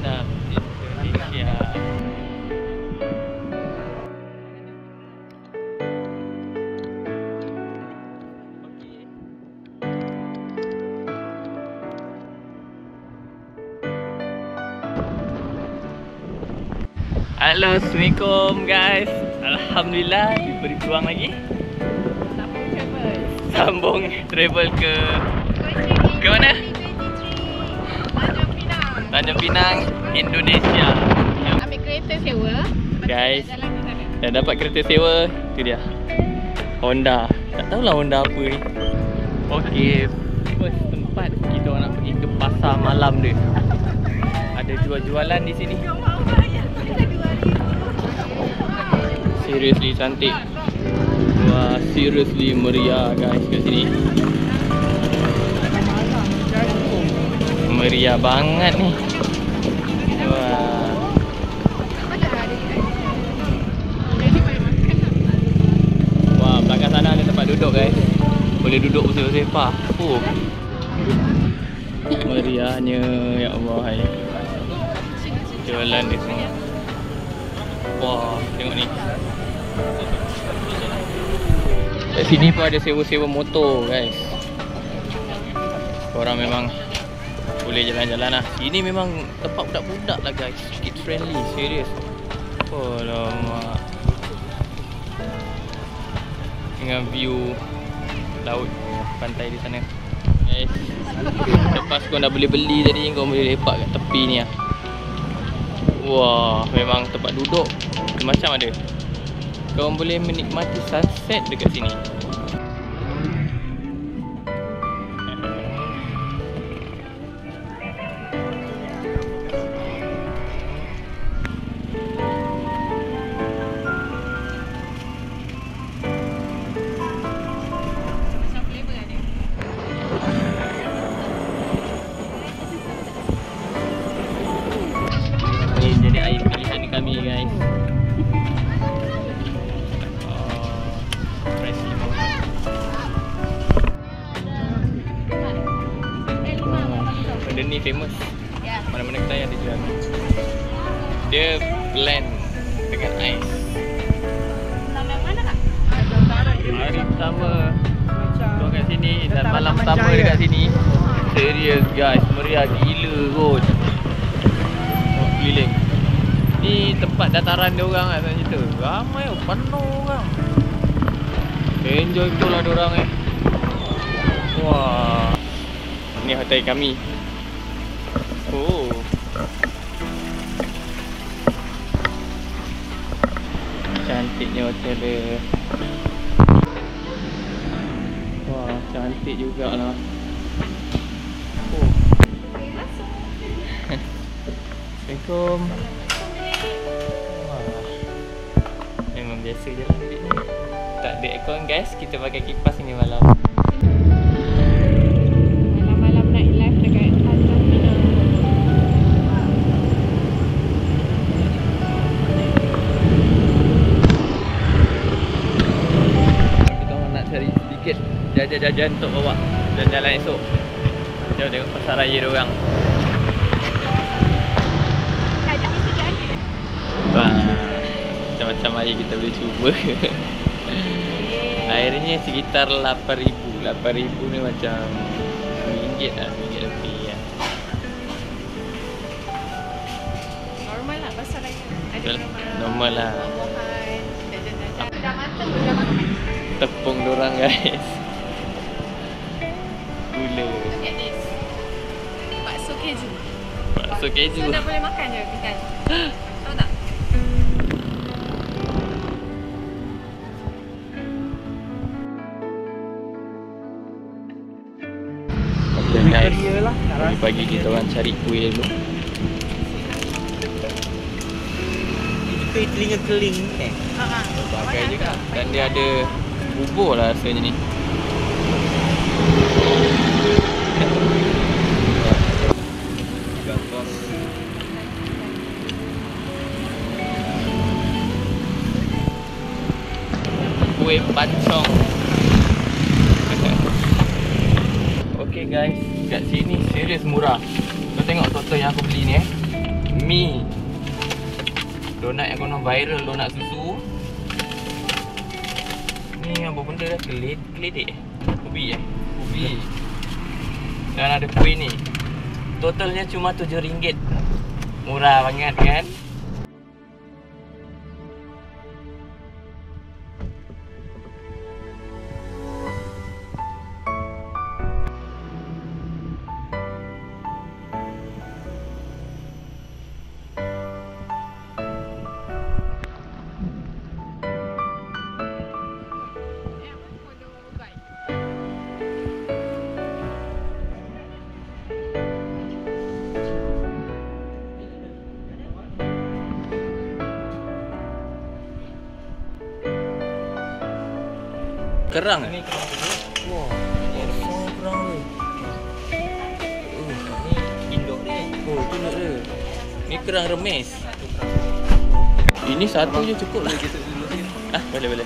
Pinang, Indonesia. Halo, Assalamualaikum guys. Alhamdulillah diberi peluang lagi. Sambung travel ke mana? Tanjung Pinang, Indonesia. Ambil kereta sewa. Guys, dah dapat kereta sewa. Itu dia, Honda. Tak tahulah Honda apa ni. Okey, first tempat kita orang nak pergi ke pasar malam dia. Ada jual-jualan di sini. Seriously cantik. Wah, seriously meriah guys kat sini. Meriah banget ni. Wah. Wah, belakang sana ada tempat duduk guys. Boleh duduk bersepah-sepah. Meriahnya, ya Allah. Hai. Jualan dia semua. Wah, tengok ni. Kat sini pun ada sewa-sewa motor guys. Korang memang boleh jalan-jalan lah. Ini memang tempat budak-budak lah guys. Kid friendly, serius. Oh lama. Dengan view laut pantai di sana guys. Lepas kau dah beli-beli tadi, kau boleh lepak kat tepi ni lah. Wah, memang tempat duduk macam ada. Kau boleh menikmati sunset dekat sini. Ni jadi air pilihan kami guys. Benda ni famous. Mana-mana kedai ada jual. Dia blend dengan ais. Mana kak? Hari pertama tuan kat sini dan malam pertama dekat sini. Serius guys, meriah gila kot. Tengok keliling. Ni tempat dataran dia orang lah, saya cerita. Ramai oh, penuh orang. Enjoy betul lah dia orang Wah. Ni hotel kami. Oh. Cantiknya hotel dia. Wah, cantik jugalah. Oh. Assalamualaikum. Wah. Memang biasa je lah bilik ni. Tak ada aircon guys, kita pakai kipas ni malam. Malam-malam night life dekat Tanjung Pinang. Kita orang nak cari sedikit jajan-jajan untuk bawa jalan-jalan esok. Jom tengok pasar raya diorang. Wah, macam-macam air kita boleh cuba. Airnya sekitar 8,000. 8,000 ni macam RM1 lah, RM1 lebih ya. Normal lah pasar raya. Ada normal lah. buah-buahan, jajan-jajan. Dah matang, dah makan. Tepung dorang guys. Gula. Look at this. Ini bakso keju. Bakso keju. So dah boleh makan je ikan. Tahu tak? Okay guys, pagi kita orang cari kuih dulu. Kuih telinga keling Pakai je kan. Dan dia ada bubur lah rasanya ni. Kuih pancong. Okay guys, kat sini serius murah. Kau tengok total yang aku beli ni Mi donat yang konon viral, donat susu. Ni apa benda dah? Keledek Ubi Ubi. Dan ada kuih ni. Totalnya cuma RM7. Murah banget kan? Kerang ni kerang tu. Wah, besar kerang tu. Ni induk dia. Oh, tu induk dia. Ni kerang remis. Ini satu je cukup lah kita dulu. Ah, boleh.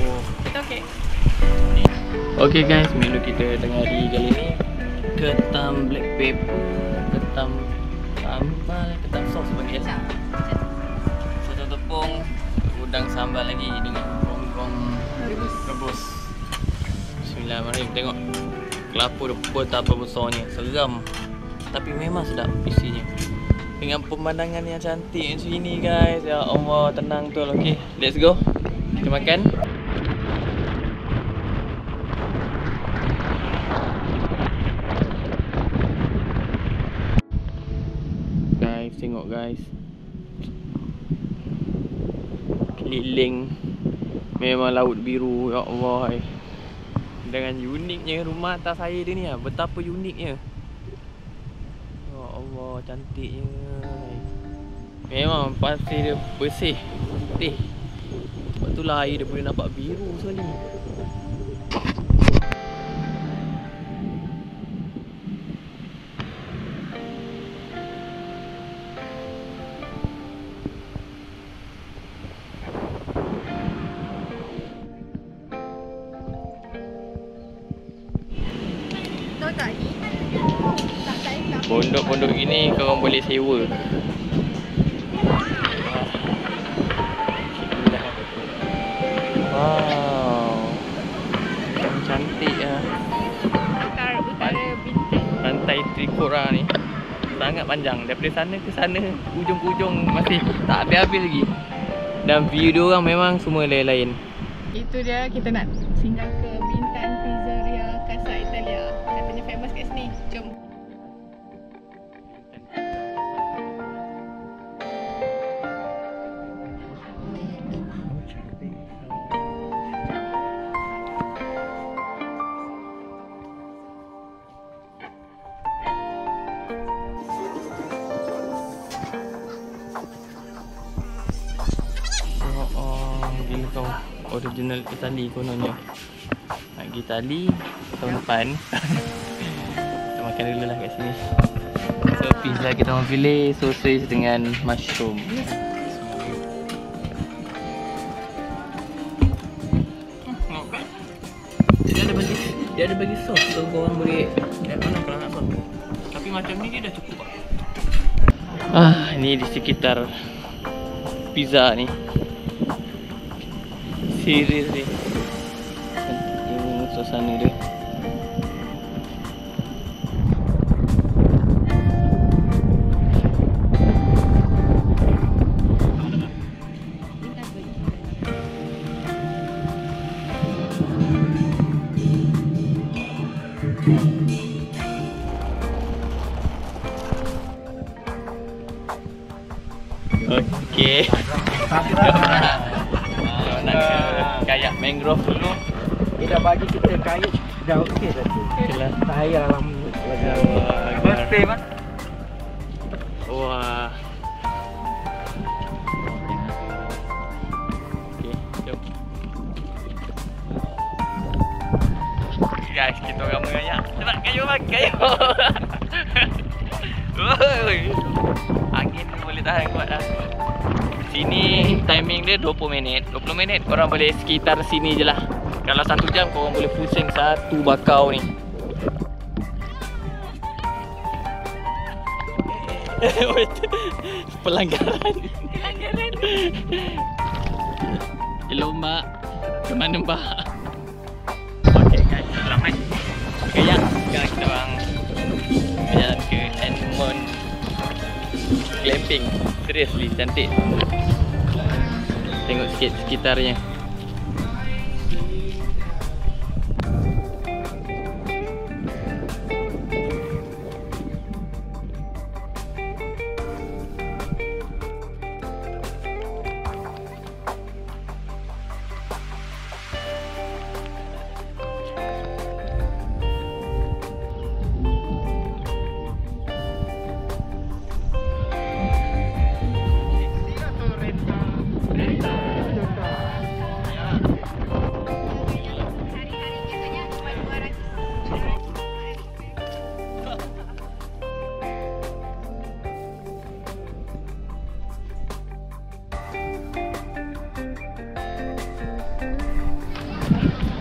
Oh, Kita okey. okay guys, menu kita tengah hari kali ni ketam black pepper, ketam sambal, ketam sos panggil. Soto tepung, udang sambal lagi dengan ronggong rebus. Bismillahirrahmanirrahim. Tengok kelapa dia betapa besarnya, seram tapi memang sedap isinya. Dengan pemandangan yang cantik macam ini guys. Ya Allah, tenang betul. Okay, let's go. Kita makan. Guys, tengok guys. Keliling memang laut biru. Ya Allah. Dengan uniknya rumah atas air dia ni lah. Betapa uniknya. Ya Allah, cantiknya. Memang pasir dia bersih, putih. Sebab itulah air dia boleh nampak biru sekali. Tahu tak ni? Tak. Pondok-pondok gini korang boleh sewa. Wow, cantik lah. Utara Bintang. Pantai Trikora ni sangat panjang. Daripada sana ke sana, ujung-ujung masih tak habis-habis lagi. Dan view dia orang memang semua lain-lain. Itu dia, kita nak singgah ke Bintan Pizzeria Casa Italia. Katanya famous kat sini. Jom. Gila kau, original Itali kononnya. Nak pergi Itali tahun depan. Kita makan dulu lah kat sini. So pizza kita orang pilih sosis dengan mushroom. Dia ada bagi sos, so korang boleh lihat mana kalau nak sos. Tapi macam ni dia dah cukup lah. Ni di sekitar pizza ni. Serius ni. Suasana dia. Okey. Nak kayak mangrove dulu. Dia dah bagi kita kayu dah okey dah tu. Okeylah. Saya dalam Birthday man. Wah. Okey, jom. Guys, kita orang mengayak. Cepat kayu bang, kayu. Oi. Angin ni boleh tahan kuat dah. Sini timing dia 20 minit. 20 minit korang boleh sekitar sini je lah. Kalau 1 jam korang boleh pusing satu bakau ni. Pelanggaran. Pelanggaran. Hello mbak, ke mana mbak? Okay guys, selamat. Okay ya, sekarang kita orang jalan ke Edmond Glamping. Seriously, cantik. Tengok sikit sekitarnya.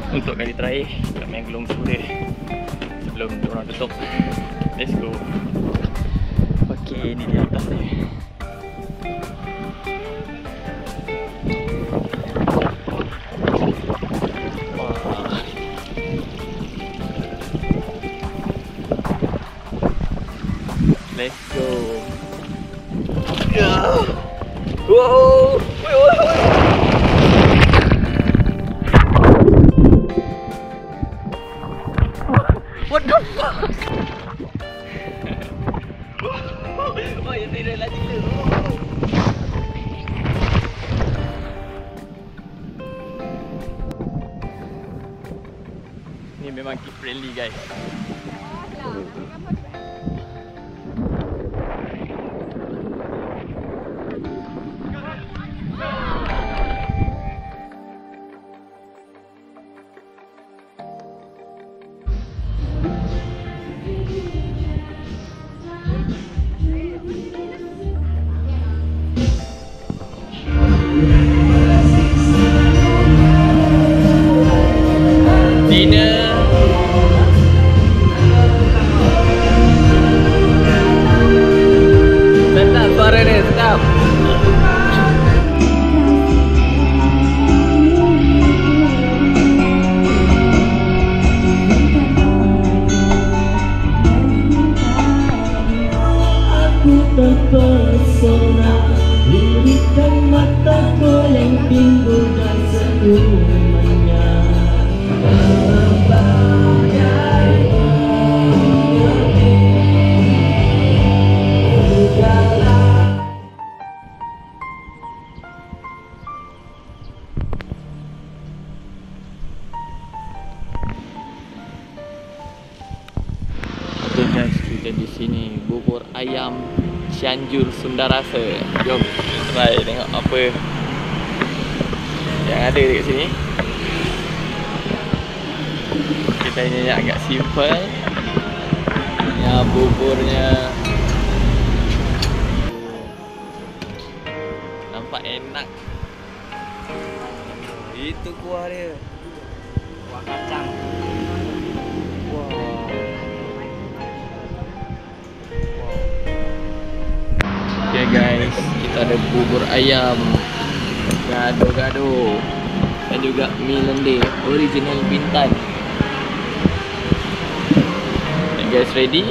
Untuk kali terakhir kita main gelung suria sebelum diorang tutup. Let's go. Okay, ni di atas ni. Wah. Let's go. Wow. What the fuck? Oh, yang tidak lagi gila. Ni memang kid friendly guys. Dinner. Sedap suara dia, sedap. Aku terpesona lirikan mataku yang timbul dan senyumannya. Okay guys, kita di sini bubur ayam Cianjur Sunda Rasa. Jom kita try tengok apa yang ada dekat sini. Kita ini agak simple. Ya, buburnya nampak enak. Itu kuah dia. Kuah kacang. Okay guys, kita ada bubur ayam gado-gado dan juga mie lendeh original Bintan. Okay guys, ready?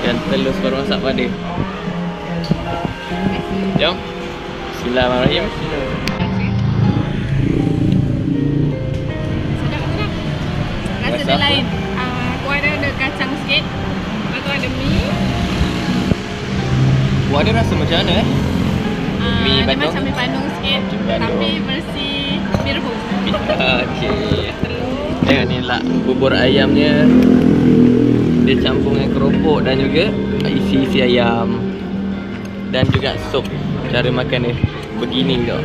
Dan telur baru masak pada. Jom. Bismillahirrahmanirrahim. Sedap. Rasa dia lain. Kuah dia ada kacang sikit. Lepas tu ada mie. Kuah dia rasa macam mana Mi Dia Bandung? macam mi Bandung sikit. Mi Bandung. Tapi versi mi rebus. Okay. Tengok ni lah bubur ayamnya. Dia campur dengan keropok dan juga isi-isi ayam. Dan juga sup. Cara makan dia begini tau.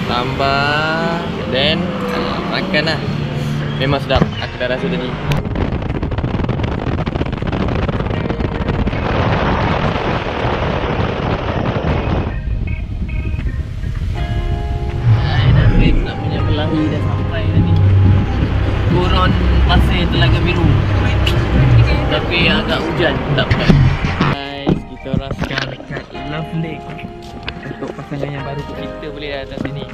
Tambah dan makan lah. Memang sedap. Aku dah rasa tadi. Melayu dah sampai tadi. Gurun Pasir Telaga Biru. Tapi agak tak hujan, tak apa. Guys, kita orang sekarang dekat Love Lake. Untuk pasangan yang baru, kita boleh datang sini.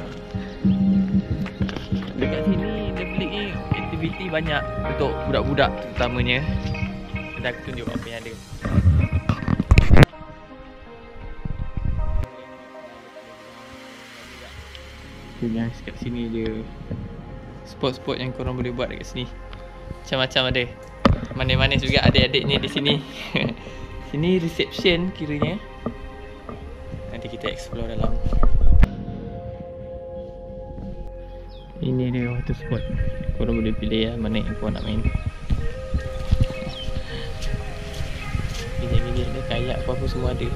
Dekat sini Love Lake ni aktiviti banyak untuk budak-budak terutamanya. Kita akan tunjuk apa yang ada. Okay guys, kat sini dia spot-spot yang korang boleh buat dekat sini. Macam-macam ada. Manis-manis juga adik-adiknya di sini. Sini reception kiranya. Nanti kita explore dalam. Ini dia water spot. Korang boleh pilih lah mana yang korang nak main. Bilik-bilik ada, kayak apa-apa semua ada.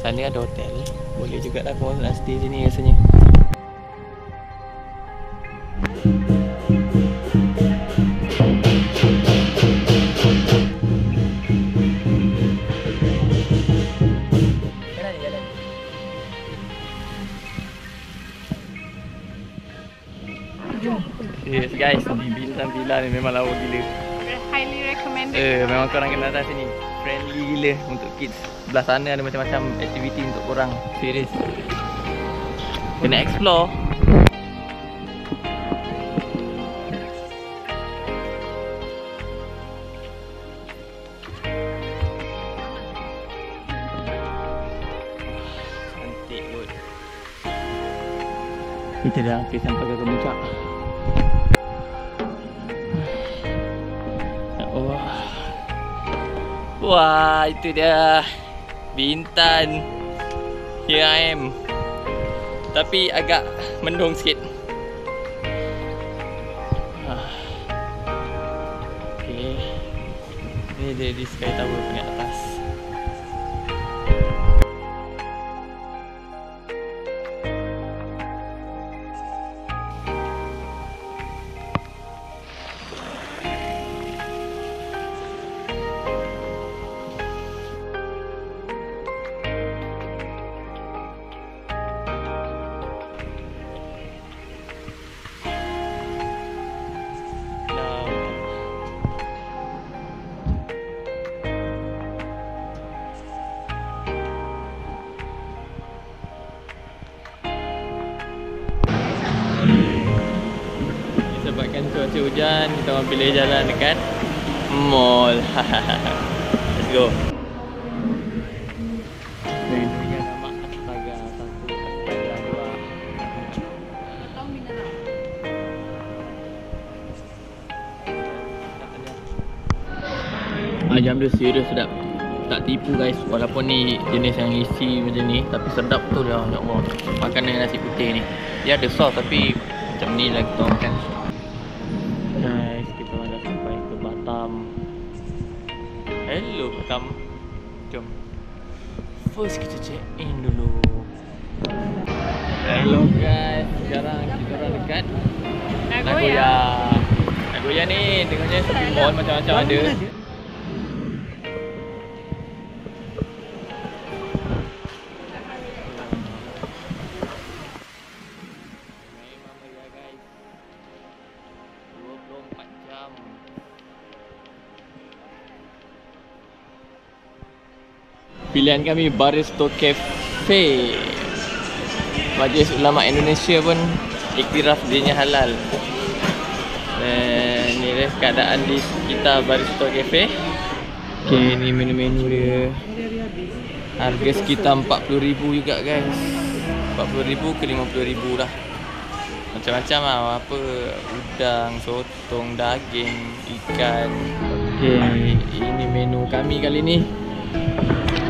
Sana ada hotel. Boleh juga lah korang nak stay sini rasanya. Yes guys, di Bintang Villa ni memang lawa gila. Highly recommended. Memang korang kena datang sini. Friendly gila untuk kids. Sebelah sana ada macam-macam aktiviti untuk korang. Serius. Kena explore. Cantik kot. Kita dah hampir sampai ke puncak. Wah, itu dia Bintan. Here I am. Tapi agak mendung sikit. Okay. Ni dia di Sky Tower punya atas. Sebabkan cuaca hujan, kita orang pilih jalan dekat mall. Let's go. Menunya nama Astaga 1, Astaga 2. Ayam dia serius sedap. Tak tipu guys, walaupun ni jenis yang isi macam ni, tapi sedap betul lah. Ya Allah, makan dengan nasi putih ni. Dia ada sos tapi macam ni lah kita makan. Guys, kita dah sampai ke Batam. Hello Batam. Jom. First kita check in dulu. Hello guys, sekarang kita orang dekat Nagoya. Nagoya ni dengarnya shopping mall macam-macam ada. Pilihan kami Baristo Cafe. Majlis Ulama Indonesia pun iktiraf dia halal. Dan ni lah keadaan di sekitar Baristo Cafe. Okay, ni menu-menu dia. Harga sekitar 40,000 juga guys. 40,000 ke 50,000 lah. Macam-macam lah, apa udang, sotong, daging, ikan. Okay, ini menu kami kali ni.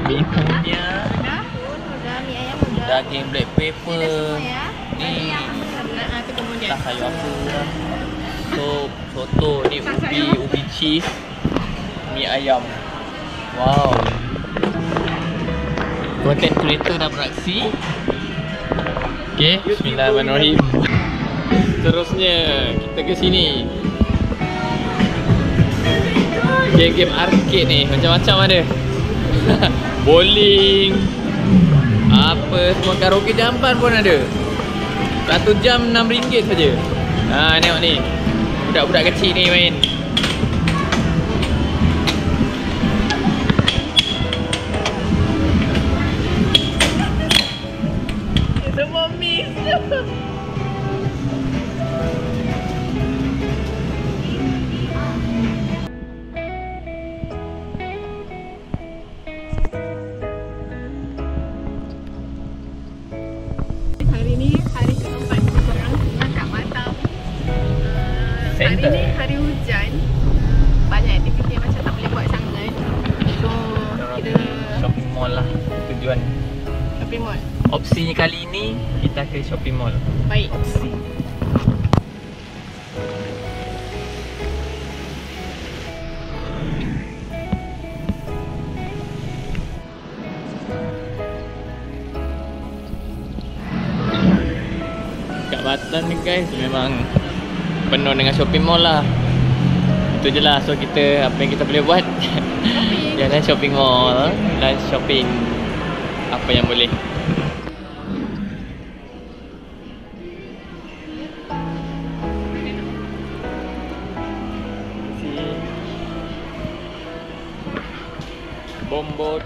Bihunnya, daging black pepper, ni tak sayur apa lah. Soto, ni ubi cheese, mi ayam. Wow. Content creator dah beraksi. Okay, bismillahirrahmanirrahim. Seterusnya kita ke sini. Game-game arcade ni macam-macam ada. Bowling, apa semua, karaoke jamban pun ada. 1 jam RM6 saja. Ha, tengok ni. budak-budak kecil ni main. Semua miss. Hari ni hari keempat korang tinggal kat Batam. Hari Center. ni hari hujan. Banyak aktiviti yang macam tak boleh buat sangat. So kita Shopping mall lah tujuan. shopping mall. Opsinya kali ni kita ke shopping mall. Baik. Kat Batam ni guys memang penuh dengan shopping mall lah. Itu je lah. So kita, apa yang kita boleh buat jalan shopping mall dan shopping apa yang boleh. Bombot